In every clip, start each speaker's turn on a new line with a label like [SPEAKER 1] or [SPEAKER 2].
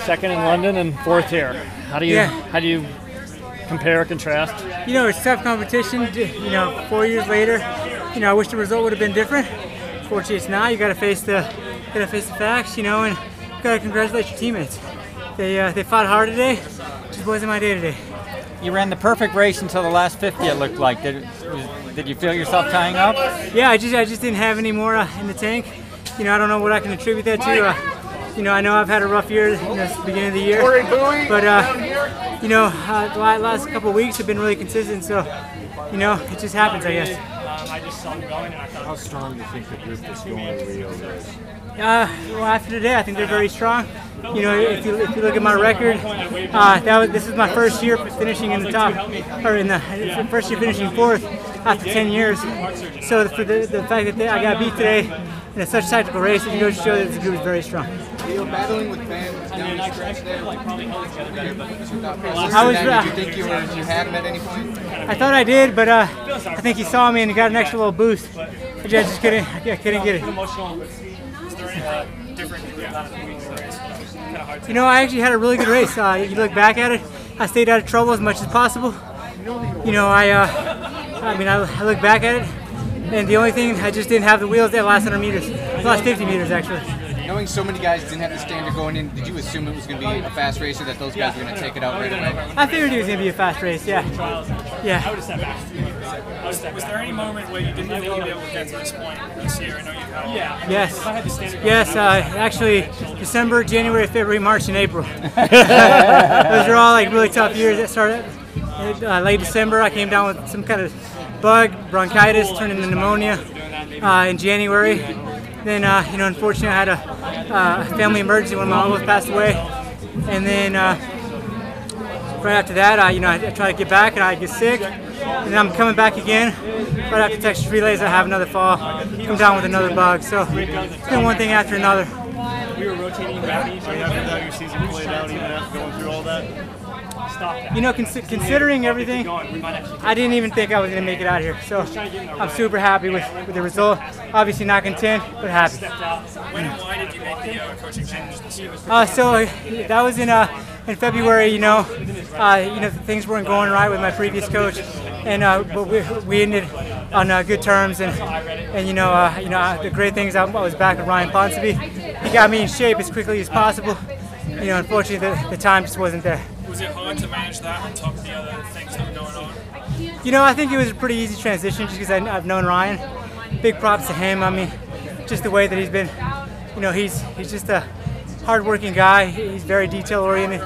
[SPEAKER 1] second in London and fourth here. How do you compare, contrast?
[SPEAKER 2] You know, it's tough competition. You know, 4 years later, you know, I wish the result would have been different. Fortunately, it's not. You got to face the facts. You know, and you got to congratulate your teammates. They fought hard today. Just wasn't my day today.
[SPEAKER 3] You ran the perfect race until the last 50. It looked like. Did you feel yourself tying up?
[SPEAKER 2] Yeah, I just didn't have any more in the tank. You know, I don't know what I can attribute that to. You know, I know I've had a rough year, you know, since the beginning of the year, but you know, the last couple of weeks have been really consistent. So, you know, it just happens, I guess.
[SPEAKER 4] How strong do you think the group is going in Rio is?
[SPEAKER 2] Well, after today, I think they're very strong. You know, if you look at my record, this is my first year finishing in the top, or in the first year finishing fourth after 10 years. So for the fact that I got beat today in such a tactical race, it goes to show that this group is very strong.
[SPEAKER 5] You're battling with fans down the stretch there.
[SPEAKER 2] Did
[SPEAKER 5] you think you had him at any point?
[SPEAKER 2] I thought I did, but I think he saw me and he got an extra little boost. I just couldn't get it. You know, I actually had a really good race. You look back at it, I stayed out of trouble as much as possible. You know, I look back at it, and the only thing, I just didn't have the wheels that last 100 meters, the last 50 meters actually.
[SPEAKER 5] Knowing so many guys didn't have the standard going in, did you assume it was going to be a fast race or that those guys were going to take it out right away?
[SPEAKER 2] I figured it was going to be a fast race, yeah. Yeah.
[SPEAKER 6] Was there any moment where you didn't think you'd be able to get to this point this year? I know you've had
[SPEAKER 2] Yes, actually, December, January, February, March, and April. Those are all like really tough years. That started late December. I came down with some kind of bug, bronchitis, turned into pneumonia in January. Then, you know, unfortunately, I had a family emergency when my uncle passed away. And then right after that, you know, I try to get back and I get sick. And then I'm coming back again. Right after Texas relays, I have another fall, come down with another bug. So it's been one thing after another.
[SPEAKER 1] We were rotating back. So you haven't had your season played out even after going through all that? Stop that.
[SPEAKER 2] You know, considering everything, I didn't even think I was going to make it out here. So I'm super happy with the result. Obviously not content, but happy.
[SPEAKER 6] When and why did you make the coaching changes this year?
[SPEAKER 2] So that was in February. You know, things weren't going right with my previous coach, and but we ended on good terms. And you know, the great things, I was back with Ryan Ponsonby. He got me in shape as quickly as possible. You know, unfortunately, the time just wasn't there.
[SPEAKER 6] Was it hard to manage that on top of the other things that were going on?
[SPEAKER 2] You know, I think it was a pretty easy transition just because I've known Ryan. Big props to him. I mean, just the way that he's been, you know, he's just a hard-working guy. He's very detail-oriented,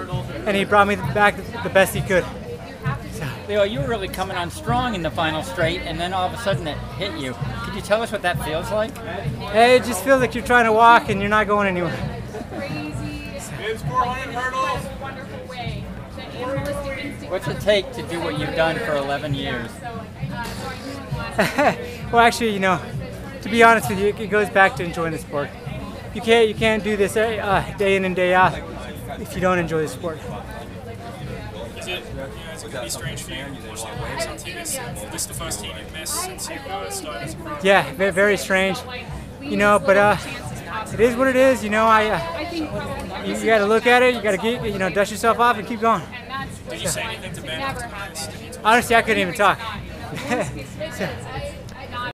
[SPEAKER 2] and he brought me back the best he could. So.
[SPEAKER 3] Leo, you were really coming on strong in the final straight, and then all of a sudden it hit you. Could you tell us what that feels like?
[SPEAKER 2] Hey, it just feels like you're trying to walk and you're not going anywhere.
[SPEAKER 6] It's 400 hurdles.
[SPEAKER 3] What's it take to do what you've done for 11 years?
[SPEAKER 2] Well, actually, you know, to be honest with you, it goes back to enjoying the sport. You can't do this day in and day out if you don't enjoy the sport.
[SPEAKER 6] Is it going to be strange for you watching the Warriors on TV? Is this the first team you've missed since you started as a pro?
[SPEAKER 2] Yeah, very strange. You know, but it is what it is. You know, you got to look at it. You got to dust yourself off and keep going.
[SPEAKER 6] Did you say anything to Ben after this?
[SPEAKER 2] Honestly, I couldn't even talk.